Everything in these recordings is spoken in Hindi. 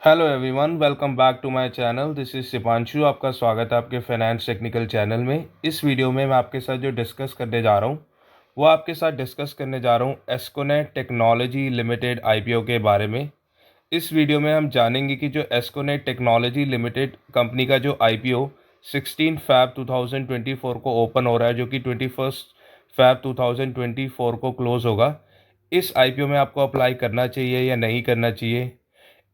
Hello everyone, welcome back to my channel. This is Shipanshu. आपका स्वागत है आपके फाइनेंस टेक्निकल चैनल में। इस वीडियो में मैं आपके साथ जो डिस्कस करने जा रहा हूँ वो आपके साथ डिस्कस करने जा रहा हूँ एस्कोनेट टेक्नोलॉजी लिमिटेड आईपीओ के बारे में। इस वीडियो में हम जानेंगे कि जो एस्कोनेट टेक्नोलॉजी लिमिटेड कंपनी का जो आईपीओ 16 फैब 2024 को ओपन हो रहा है, जो कि 21 फैब 2024 को क्लोज़ होगा। इस आईपीओ में आपको अप्लाई करना चाहिए या नहीं करना चाहिए,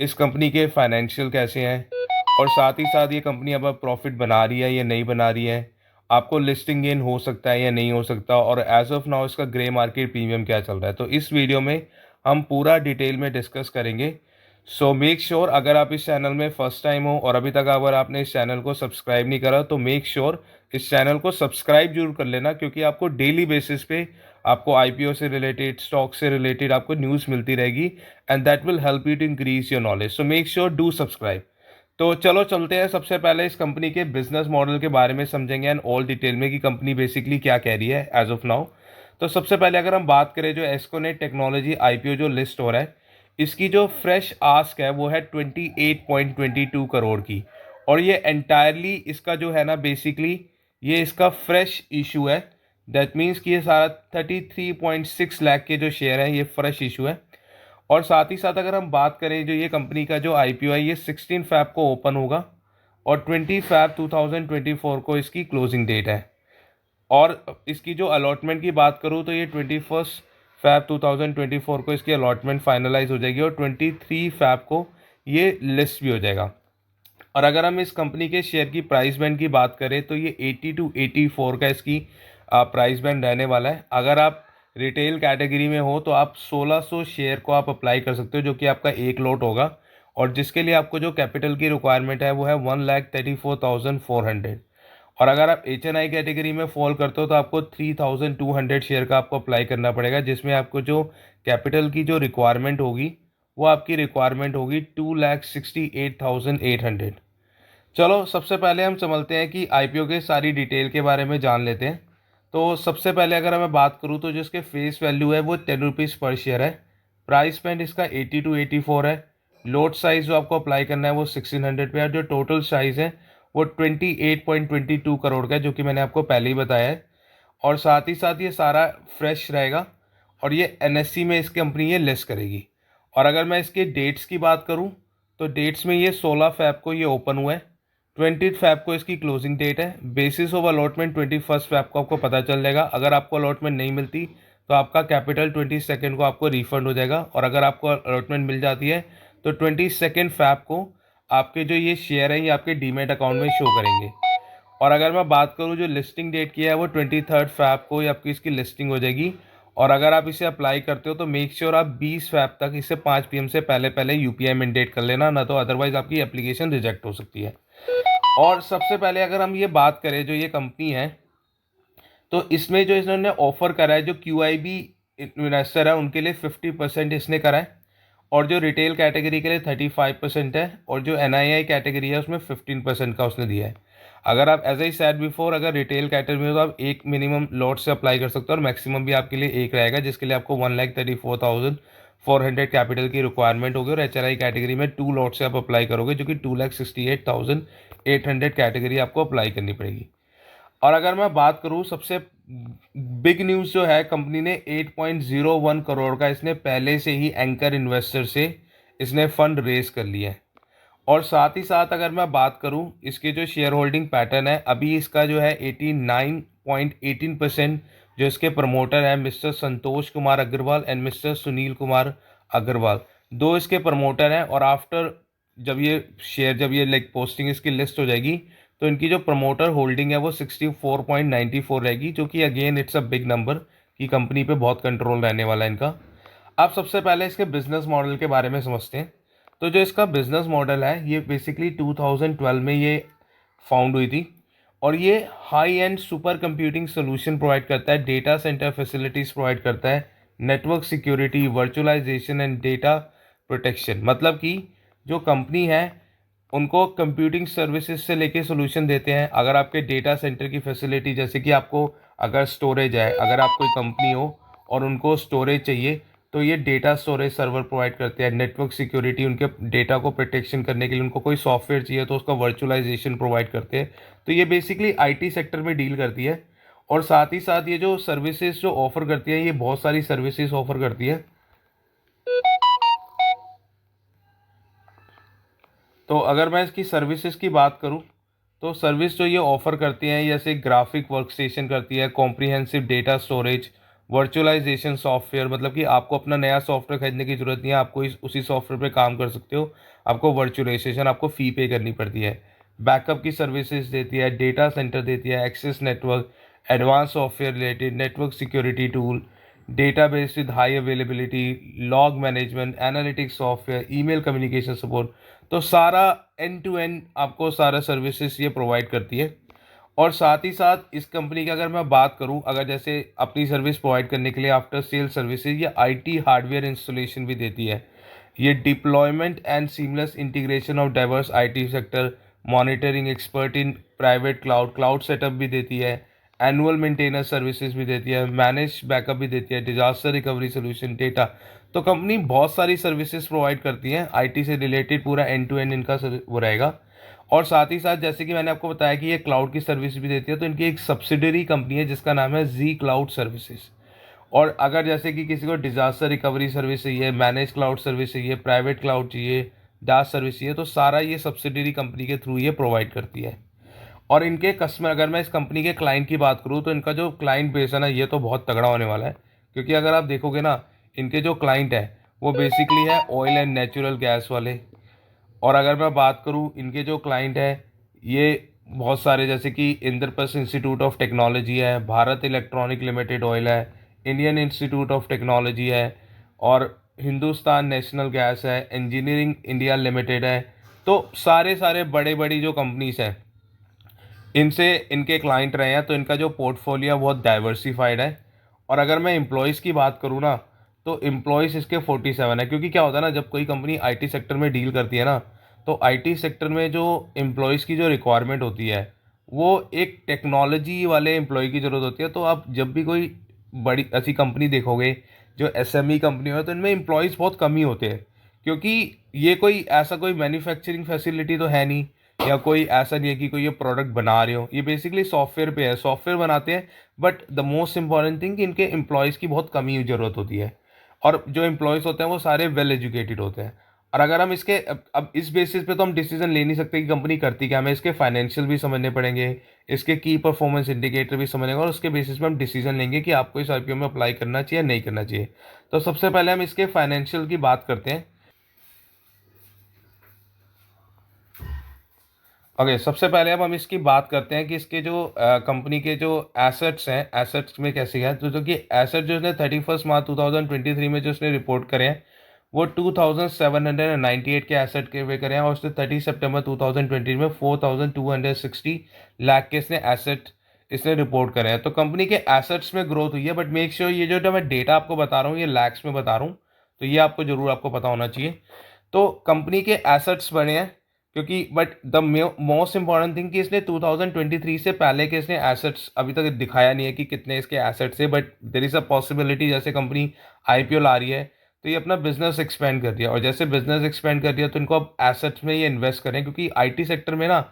इस कंपनी के फाइनेंशियल कैसे हैं, और साथ ही साथ ये कंपनी अब प्रॉफिट बना रही है या नहीं बना रही है, आपको लिस्टिंग गेन हो सकता है या नहीं हो सकता, और एज ऑफ नाउ इसका ग्रे मार्केट प्रीमियम क्या चल रहा है। तो इस वीडियो में हम पूरा डिटेल में डिस्कस करेंगे। सो मेक श्योर, अगर आप इस चैनल में फर्स्ट टाइम हो और अभी तक अगर आपने इस चैनल को सब्सक्राइब नहीं करा तो मेक श्योर इस चैनल को सब्सक्राइब जरूर कर लेना, क्योंकि आपको डेली बेसिस पे आपको आईपीओ से रिलेटेड, स्टॉक से रिलेटेड आपको न्यूज़ मिलती रहेगी, and that will help you to increase your knowledge. So make sure do subscribe. तो चलो चलते हैं, सबसे पहले इस कंपनी के बिजनेस मॉडल के बारे में समझेंगे एंड ऑल डिटेल में कि कंपनी बेसिकली क्या कह रही है एज ऑफ नाउ। तो सबसे पहले अगर हम बात करें जो एस्कोनेट टेक्नोलॉजी आईपीओ जो लिस्ट हो रहा है, इसकी जो फ्रेश आस्क है वो है 28.22 करोड़ की, और ये एंटायरली इसका जो है ना बेसिकली ये इसका फ्रेश इशू है। दैट मीन्स कि ये सारा 33.6 लाख के जो शेयर है ये फ्रेश इशू है। और साथ ही साथ अगर हम बात करें जो ये कंपनी का जो आईपीओ है ये 16 फैब को ओपन होगा और 20 फैब 2024 को इसकी क्लोजिंग डेट है। और इसकी जो अलॉटमेंट की बात करूँ तो ये 21 फैब 2024 को इसकी अलॉटमेंट फाइनलाइज हो जाएगी और 23 फैब को ये लिस्ट भी हो जाएगा। और अगर हम इस कंपनी के शेयर की प्राइस बैंड की बात करें तो ये 80 टू 84 का इसकी प्राइस बैंड रहने वाला है। अगर आप रिटेल कैटेगरी में हो तो आप 1600 शेयर को आप अप्लाई कर सकते हो, जो कि आपका एक लॉट होगा, और जिसके लिए आपको जो कैपिटल की रिक्वायरमेंट है वो है 1,34,400। और अगर आप एच एन आई कैटेगरी में फॉल करते हो तो आपको 3,200 शेयर का आपको अप्लाई करना पड़ेगा, जिसमें आपको जो कैपिटल की जो रिक्वायरमेंट होगी वो आपकी रिक्वायरमेंट होगी 2,68,800। चलो सबसे पहले हम समझते हैं कि आईपीओ के सारी डिटेल के बारे में जान लेते हैं। तो सबसे पहले अगर मैं बात करूं तो जो इसके फेस वैल्यू है वो 10 रुपीज़ पर शेयर है। प्राइस पॉइंट इसका 80 टू 84 है। लोट साइज जो आपको अप्लाई करना है वो 1600 पे है। जो टोटल साइज है वो 28.22 करोड़ का है, जो कि मैंने आपको पहले ही बताया है। और साथ ही साथ ये सारा फ्रेश रहेगा और ये एनएससी में इस कंपनी ये लिस्ट करेगी। और अगर मैं इसके डेट्स की बात करूं तो डेट्स में ये 16 फैब को ये ओपन हुआ है, 20 फैब को इसकी क्लोजिंग डेट है। बेसिस ऑफ अलॉटमेंट 21 फैब को आपको पता चल जाएगा। अगर आपको अलॉटमेंट नहीं मिलती तो आपका कैपिटल 22 को आपको रिफंड हो जाएगा, और अगर आपको अलॉटमेंट मिल जाती है तो 22 फैब को आपके जो ये शेयर हैं ये आपके डीमेट अकाउंट में शो करेंगे। और अगर मैं बात करूँ जो लिस्टिंग डेट की है वो 23 फैब को ही आपकी इसकी लिस्टिंग हो जाएगी। और अगर आप इसे अप्लाई करते हो तो मेक श्योर आप 20 फैब तक इसे 5 पीएम से पहले पहले यूपीआई मैंडेट कर लेना, ना तो अदरवाइज आपकी एप्लीकेशन रिजेक्ट हो सकती है। और सबसे पहले अगर हम ये बात करें जो ये कंपनी है, तो इसमें जो इन्होंने ऑफर करा है जो क्यूआईबी इन्वेस्टर है उनके लिए 50% इसने करा है, और जो रिटेल कैटेगरी के लिए 35% है, और जो एनआईआई कैटेगरी है उसमें 15% का उसने दिया है। अगर आप एज आई सेड बिफोर अगर रिटेल कैटेगरी में हो तो आप एक मिनिमम लॉट से अप्लाई कर सकते हो, और मैक्सिमम भी आपके लिए एक रहेगा, जिसके लिए आपको 1,34,400 कैपिटल की रिक्वायरमेंट होगी। और एच कैटेगरी में 2 लॉट से आप अप्लाई करोगे, जो कि 2,68,800 कैटेगरी आपको अप्लाई करनी पड़ेगी। और अगर मैं बात करूं सबसे बिग न्यूज़ जो है, कंपनी ने 8.01 करोड़ का इसने पहले से ही एंकर इन्वेस्टर से इसने फंड रेज कर लिया है। और साथ ही साथ अगर मैं बात करूं इसके जो शेयर होल्डिंग पैटर्न है, अभी इसका जो है 89.18% जो इसके प्रमोटर हैं mister Santosh Kumar Agarwal and mister Sunil Kumar Agarwal, दो इसके प्रमोटर हैं। और आफ्टर जब ये लाइक पोस्टिंग इसकी लिस्ट हो जाएगी तो इनकी जो प्रमोटर होल्डिंग है वो 64.94 रहेगी, जो कि again it's a big number कि कंपनी पे बहुत कंट्रोल रहने वाला है इनका। आप सबसे पहले इसके बिजनेस मॉडल के बारे में समझते हैं। तो जो इसका बिजनेस मॉडल है ये बेसिकली 2012 में ये फाउंड हुई थी, और ये high and super computing solution provide करता है, डेटा सेंटर फैसिलिटीज़ प्रोवाइड करता है, network security, virtualisation and data protection. मतलब कि जो कंपनी है उनको कंप्यूटिंग सर्विसेज से लेके सोल्यूशन देते हैं। अगर आपके डेटा सेंटर की फैसिलिटी, जैसे कि आपको अगर स्टोरेज है, अगर आप कोई कंपनी हो और उनको स्टोरेज चाहिए तो ये डेटा स्टोरेज सर्वर प्रोवाइड करते हैं, नेटवर्क सिक्योरिटी, उनके डेटा को प्रोटेक्शन करने के लिए उनको कोई सॉफ्टवेयर चाहिए तो उसका वर्चुअलाइजेशन प्रोवाइड करते हैं। तो ये बेसिकली आईटी सेक्टर में डील करती है। और साथ ही साथ ये जो सर्विसेज जो ऑफर करती है, ये बहुत सारी सर्विसेज ऑफर करती है। तो अगर मैं इसकी सर्विसेज की बात करूं, तो सर्विस जो ये ऑफ़र करती हैं, जैसे ग्राफिक वर्कस्टेशन करती है, comprehensive data storage, virtualisation software, मतलब कि आपको अपना नया सॉफ्टवेयर खरीदने की ज़रूरत नहीं है, आपको उसी सॉफ्टवेयर पे काम कर सकते हो। आपको वर्चुअलाइजेशन, आपको फ़ी पे करनी पड़ती है। बैकअप की सर्विसेज देती है, डेटा सेंटर देती है, access network, advance software related, network security tool, database with high availability, log management, analytics software, email communication support. तो सारा एंड टू एंड आपको सारा सर्विसेज ये प्रोवाइड करती है। और साथ ही साथ इस कंपनी की अगर मैं बात करूं, अगर जैसे अपनी सर्विस प्रोवाइड करने के लिए आफ्टर सेल सर्विसेज ये आईटी हार्डवेयर इंस्टॉलेशन भी देती है। ये deployment and seamless integration of diverse IT sector, monitoring, expert in private cloud, cloud setup भी देती है, एनुअल मेंटेनेंस सर्विसेज भी देती है, मैनेज बैकअप भी देती है, डिजास्टर रिकवरी सोल्यूशन, डेटा। तो कंपनी बहुत सारी सर्विसेज प्रोवाइड करती है आईटी से रिलेटेड, पूरा एंड टू एंड इनका वो रहेगा। और साथ ही साथ जैसे कि मैंने आपको बताया कि ये क्लाउड की सर्विस भी देती है, तो इनकी एक सब्सिडरी कंपनी है जिसका नाम है जी क्लाउड सर्विसेज। और अगर जैसे कि किसी को डिजास्टर रिकवरी सर्विस चाहिए, मैनेज क्लाउड सर्विस चाहिए, प्राइवेट क्लाउड चाहिए, डास सर्विस चाहिए, तो सारा ये सब्सिडरी कंपनी के थ्रू ये प्रोवाइड करती है। और इनके कस्टमर, अगर मैं इस कंपनी के क्लाइंट की बात करूँ, तो इनका जो क्लाइंट बेस है ना, ये तो बहुत तगड़ा होने वाला है। क्योंकि अगर आप देखोगे ना, इनके जो क्लाइंट है वो बेसिकली है ऑयल एंड नेचुरल गैस वाले। और अगर मैं बात करूँ, इनके जो क्लाइंट है ये बहुत सारे, जैसे कि इंद्रप्रस्थ इंस्टीट्यूट ऑफ टेक्नोलॉजी है, भारत इलेक्ट्रॉनिक लिमिटेड ऑयल है, इंडियन इंस्टीट्यूट ऑफ टेक्नोलॉजी है, और हिंदुस्तान नेशनल गैस है, इंजीनियरिंग इंडिया लिमिटेड है। तो सारे सारे बड़े बड़ी जो कंपनीज हैं, इनसे इनके क्लाइंट रहे हैं। तो इनका जो पोर्टफोलियो है बहुत डाइवर्सिफाइड है। और अगर मैं एम्प्लॉयज़ की बात करूँ ना, तो एम्प्लॉयज़ इसके 47 है। क्योंकि क्या होता है ना, जब कोई कंपनी आईटी सेक्टर में डील करती है ना, तो आईटी सेक्टर में जो एम्प्लॉयज़ की जो रिक्वायरमेंट होती है, वो एक टेक्नोलॉजी वाले एम्प्लॉय की ज़रूरत होती है। तो आप जब भी कोई बड़ी ऐसी कंपनी देखोगे जो एसएमई कंपनी हो, तो इनमें एम्प्लॉयज़ बहुत कम ही होते हैं। क्योंकि ये कोई ऐसा कोई मैन्युफैक्चरिंग फैसिलिटी तो है नहीं, या कोई ऐसा नहीं है कि कोई ये प्रोडक्ट बना रहे हो। ये बेसिकली सॉफ्टवेयर पे है, सॉफ्टवेयर बनाते हैं। But the most important thing कि इनके एम्प्लॉयज़ की बहुत कमी ज़रूरत होती है। और जो एम्प्लॉयज़ होते हैं वो सारे वेल एजुकेटेड होते हैं। और अगर हम इसके अब इस बेसिस पे तो हम डिसीजन ले नहीं सकते कि कंपनी करती क्या, हमें इसके फाइनेंशियल भी समझने पड़ेंगे, इसके की परफॉर्मेंस इंडिकेटर भी समझेंगे, और उसके बेसिस पे हम डिसीजन लेंगे कि आपको इस आईपीओ में अप्लाई करना चाहिए या नहीं करना चाहिए। तो सबसे पहले हम इसके फाइनेंशियल की बात करते हैं। ओके, सबसे पहले अब हम इसकी बात करते हैं कि इसके जो कंपनी के जो एसेट्स हैं, एसेट्स में कैसे है। तो जो कि एसेट जो इसने 31 मार्च 2023 में जो इसने रिपोर्ट करे हैं, वो 2798 के एसेट के वे करे हैं। और उसने 30 सितंबर 2020 में 4260 लाख के इसने एसेट इसने रिपोर्ट करे हैं। तो कंपनी के एसेट्स में ग्रोथ हुई है। बट मेक श्योर ये जो मैं डेटा आपको बता रहा हूँ ये लैक्स में बता रहा हूँ, तो ये आपको जरूर आपको पता होना चाहिए। तो कंपनी के एसेट्स बढ़े हैं, क्योंकि but the most important thing कि इसने 2023 से पहले के इसने एसेट्स अभी तक दिखाया नहीं है कि कितने इसके एसेट्स है। But there is a possibility, जैसे कंपनी आईपीओ ला रही है तो ये अपना बिजनेस एक्सपेंड कर दिया, और जैसे बिजनेस एक्सपेंड कर दिया तो इनको अब एसेट्स में ये इन्वेस्ट करें। क्योंकि आईटी सेक्टर में ना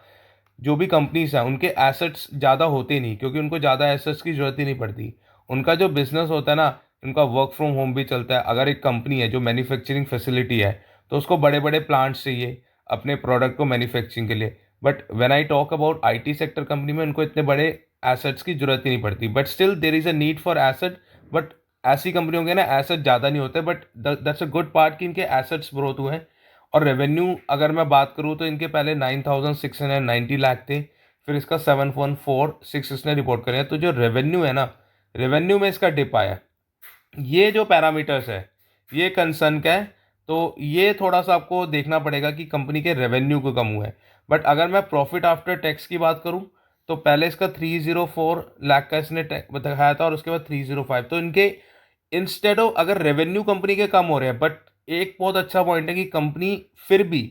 जो भी कंपनीज हैं उनके एसेट्स ज़्यादा होते नहीं, क्योंकि उनको ज़्यादा एसेट्स की ज़रूरत ही नहीं पड़ती। उनका जो बिजनेस होता है ना, उनका वर्क फ्रॉम होम भी चलता है। अगर एक कंपनी है जो मैन्युफैक्चरिंग फैसिलिटी है, तो उसको बड़े बड़े प्लांट्स चाहिए अपने प्रोडक्ट को मैन्युफैक्चरिंग के लिए। But when I talk about IT sector company में, उनको इतने बड़े एसेट्स की जरूरत ही नहीं पड़ती। But still there is a need for asset. But ऐसी कंपनियों के ना एसेट ज़्यादा नहीं होते। But that's a good part कि इनके एसेट्स ग्रोथ हुए हैं। और रेवेन्यू अगर मैं बात करूँ, तो इनके पहले 9690 लाख थे, फिर इसका 7146 इसने रिपोर्ट करे हैं। तो जो रेवेन्यू है ना, रेवेन्यू में इसका डिप आया। ये जो पैरामीटर्स है ये कंसर्न का है। तो ये थोड़ा सा आपको देखना पड़ेगा कि कंपनी के रेवेन्यू को कम हुआ है। बट अगर मैं प्रॉफिट आफ्टर टैक्स की बात करूं, तो पहले इसका 304 लाख का इसने दिखाया था, और उसके बाद 305। तो इनके इंस्टेड ऑफ, अगर रेवेन्यू कंपनी के कम हो रहे हैं, बट एक बहुत अच्छा पॉइंट है कि कंपनी फिर भी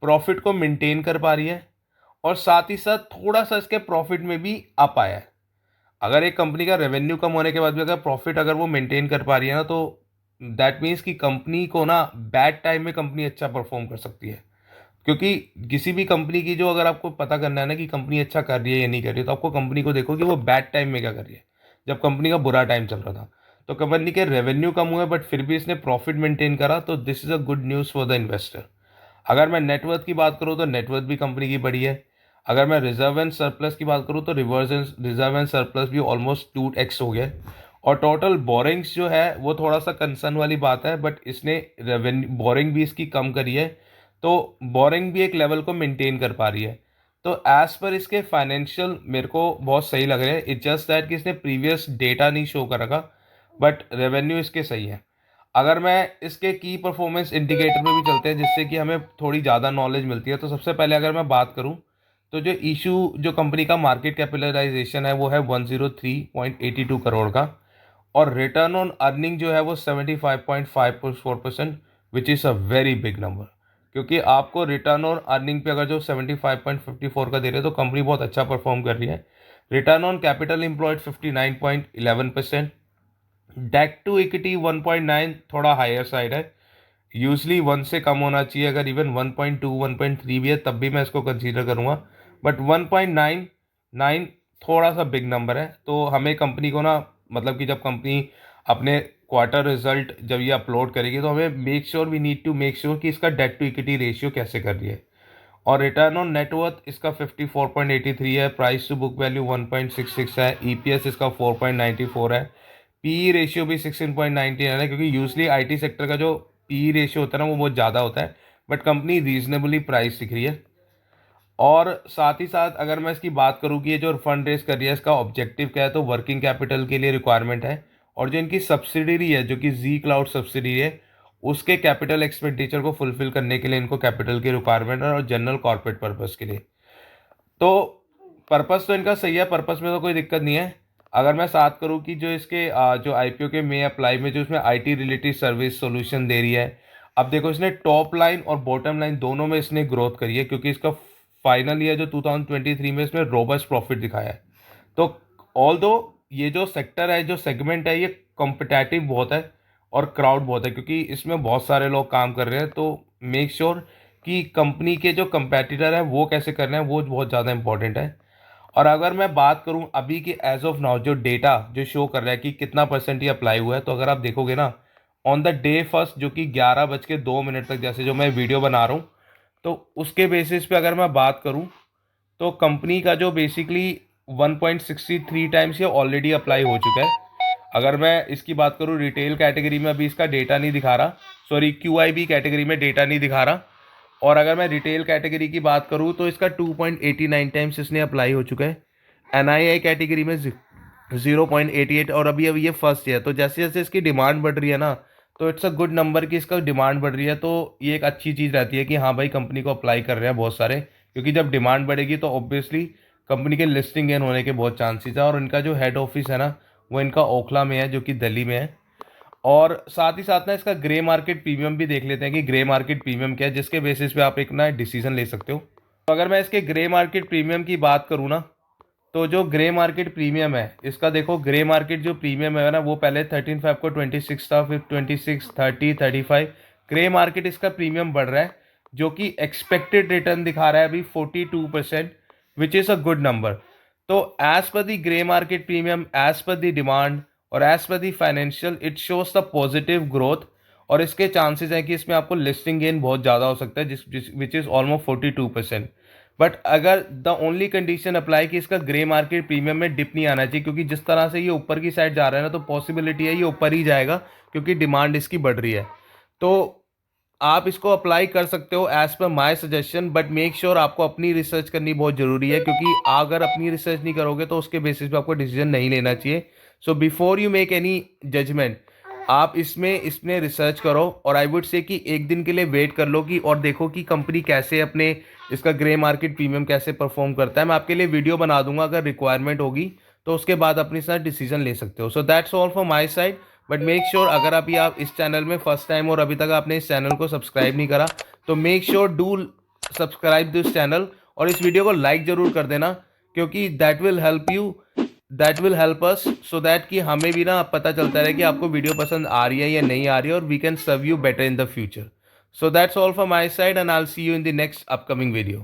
प्रॉफिट को मेंटेन कर पा रही है, और साथ ही साथ थोड़ा सा इसके प्रॉफिट में भी आ पाया है। अगर एक कंपनी का रेवेन्यू कम होने के बाद भी अगर प्रॉफिट अगर वो मेंटेन कर पा रही है ना, तो दैट मीन्स कि कंपनी को ना बैड टाइम में कंपनी अच्छा परफॉर्म कर सकती है। क्योंकि किसी भी कंपनी की जो, अगर आपको पता करना है ना कि कंपनी अच्छा कर रही है या नहीं कर रही है, तो आपको कंपनी को देखो कि वो बैड टाइम में क्या कर रही है। जब कंपनी का बुरा टाइम चल रहा था तो कंपनी के रेवेन्यू कम हुए बट फिर भी इसने प्रॉफिट मेंटेन करा, तो this is a good news for the investor. अगर मैं नेटवर्थ की बात करूँ तो नेटवर्थ भी कंपनी की बढ़ी है। अगर मैं रिजर्व एंड सरप्लस की बात करूँ तो रिजर्व एंड सरप्लस भी ऑलमोस्ट 2x हो गया। और टोटल बोरिंग्स जो है वो थोड़ा सा कंसर्न वाली बात है, बट इसने रेवेन्यू बोरिंग भी इसकी कम करी है, तो बोरिंग भी एक लेवल को मेंटेन कर पा रही है। तो एज पर इसके फाइनेंशियल मेरे को बहुत सही लग रहे हैं। इट्स जस्ट दैट कि इसने प्रीवियस डेटा नहीं शो कर रखा, बट रेवेन्यू इसके सही है। अगर मैं इसके की परफॉर्मेंस इंडिकेटर पे भी चलते हैं जिससे कि हमें थोड़ी ज़्यादा नॉलेज मिलती है, तो सबसे पहले अगर मैं बात करूं तो जो इशू, जो कंपनी का मार्केट कैपिटलाइजेशन है वो है 103.82 करोड़ का, और रिटर्न ऑन अर्निंग जो है वो 75.54%, विच is a very big number. क्योंकि आपको रिटर्न ऑन अर्निंग पे अगर जो 75.54 का दे रहे हैं तो कंपनी बहुत अच्छा परफॉर्म कर रही है। Return on capital employed 59.11%। Debt to equity 1.9 थोड़ा हायर साइड है। यूजली 1 से कम होना चाहिए, अगर इवन 1.2 1.3 भी है तब भी मैं इसको कंसीडर करूँगा, बट 1.99 थोड़ा सा बिग नंबर है। तो हमें कंपनी को ना, मतलब कि जब कंपनी अपने क्वार्टर रिजल्ट जब ये अपलोड करेगी तो हमें we need to make sure कि इसका डेट टू इक्विटी रेशियो कैसे कर रही है। और रिटर्न ऑन नेटवर्थ इसका 54.83 है, प्राइस टू बुक वैल्यू 1.66 है, ईपीएस इसका 4.94 है, पी रेशियो भी 16.99 है। क्योंकि यूजली आईटी सेक्टर का जो पी रेशियो होता है ना वो बहुत ज़्यादा होता है, बट कंपनी रीजनेबली प्राइस दिख रही है। और साथ ही साथ अगर मैं इसकी बात करूँ कि ये जो फंड रेज कर रही है इसका ऑब्जेक्टिव क्या है, तो वर्किंग कैपिटल के लिए रिक्वायरमेंट है, और जो इनकी सब्सिडरी है जो कि जी क्लाउड सब्सिडरी है उसके कैपिटल एक्सपेंडिचर को फुलफिल करने के लिए इनको कैपिटल की रिक्वायरमेंट है, और जनरल कॉर्पोरेट पर्पस के लिए। तो पर्पस तो इनका सही है, पर्पस में तो कोई दिक्कत नहीं है। अगर मैं बात करूँ कि जो इसके जो आईपीओ के में अप्लाई में जो इसमें आईटी रिलेटेड सर्विस सॉल्यूशन दे रही है, अब देखो इसने टॉप लाइन और बॉटम लाइन दोनों में इसने ग्रोथ करी है, क्योंकि इसका फाइनल ईयर जो 2023 में इसमें रोबस्ट प्रॉफिट दिखाया है। तो ऑल दो ये जो सेक्टर है, जो सेगमेंट है, ये कॉम्पिटेटिव बहुत है और क्राउड बहुत है, क्योंकि इसमें बहुत सारे लोग काम कर रहे हैं। तो मेक श्योर कि कंपनी के जो कंपेटिटर है वो कैसे करना है वो बहुत ज़्यादा इंपॉर्टेंट है। और अगर मैं बात करूं अभी की एज ऑफ नाउ जो डेटा जो शो कर रहा है कि कितना परसेंट ये अप्लाई हुआ है, तो अगर आप देखोगे ना ऑन द डे फर्स्ट जो कि 11:02 तक जैसे जो मैं वीडियो बना रहा हूँ, तो उसके बेसिस पे अगर मैं बात करूं तो कंपनी का जो बेसिकली 1.63 टाइम्स ये ऑलरेडी अप्लाई हो चुका है। अगर मैं इसकी बात करूं रिटेल कैटेगरी में अभी इसका डेटा नहीं दिखा रहा, सॉरी क्यूआईबी कैटेगरी में डेटा नहीं दिखा रहा। और अगर मैं रिटेल कैटेगरी की बात करूं तो इसका 2.89 टाइम्स इसने अप्लाई हो चुका है। एनआईआई कैटेगरी में 0.88, और अभी अभी ये फर्स्ट है। तो जैसे जैसे इसकी डिमांड बढ़ रही है ना, तो इट्स अ गुड नंबर कि इसका डिमांड बढ़ रही है, तो ये एक अच्छी चीज़ रहती है कि हाँ भाई कंपनी को अप्लाई कर रहे हैं बहुत सारे। क्योंकि जब डिमांड बढ़ेगी तो ऑब्वियसली कंपनी के लिस्टिंग गेन होने के बहुत चांसेस है। और इनका जो हेड ऑफिस है ना वो इनका ओखला में है जो कि दिल्ली में है। और साथ ही साथ ना इसका ग्रे मार्केट प्रीमियम भी देख लेते हैं कि ग्रे मार्केट प्रीमियम क्या है, जिसके बेसिस पे आप एक ना डिसीजन ले सकते हो। तो अगर मैं इसके ग्रे मार्केट प्रीमियम की बात करूँ ना, तो जो ग्रे मार्केट प्रीमियम है इसका देखो, ग्रे मार्केट जो प्रीमियम है ना वो पहले 13 Feb को 26 था, फिर 26, 30, 35। ग्रे मार्केट इसका प्रीमियम बढ़ रहा है, जो कि एक्सपेक्टेड रिटर्न दिखा रहा है अभी 42%, which is a good number. तो as per the grey market premium, as per the demand और as per the financial, it shows the positive growth. और इसके चांसेस हैं कि इसमें आपको लिस्टिंग गेन बहुत ज़्यादा हो सकता है, जिस विच इज़ ऑलमोस्ट 42%। बट अगर द ओनली कंडीशन अप्लाई कि इसका ग्रे मार्केट प्रीमियम में डिप नहीं आना चाहिए, क्योंकि जिस तरह से ये ऊपर की साइड जा रहा है ना, तो पॉसिबिलिटी है ये ऊपर ही जाएगा, क्योंकि डिमांड इसकी बढ़ रही है। तो आप इसको अप्लाई कर सकते हो as per my suggestion, but make sure आपको अपनी रिसर्च करनी बहुत ज़रूरी है, क्योंकि अगर अपनी रिसर्च नहीं करोगे तो उसके बेसिस पे आपको डिसीजन नहीं लेना चाहिए। So before you make any judgement आप इसमें इसमें रिसर्च करो, और आई वुड से कि एक दिन के लिए वेट कर लो कि और देखो कि कंपनी कैसे अपने इसका ग्रे मार्केट प्रीमियम कैसे परफॉर्म करता है। मैं आपके लिए वीडियो बना दूंगा, अगर रिक्वायरमेंट होगी तो उसके बाद अपने साथ डिसीजन ले सकते हो। सो that's all for my side, but make sure अगर अभी आप इस चैनल में फर्स्ट टाइम और अभी तक आपने इस चैनल को सब्सक्राइब नहीं करा, तो make sure do subscribe this channel, और इस वीडियो को लाइक ज़रूर कर देना, क्योंकि that will help you that will help us so that कि हमें भी ना पता चलता रहे कि आपको वीडियो पसंद आ रही है या नहीं आ रही है, और we can serve you better in the future. So that's all from my side and I will see you in the next upcoming video.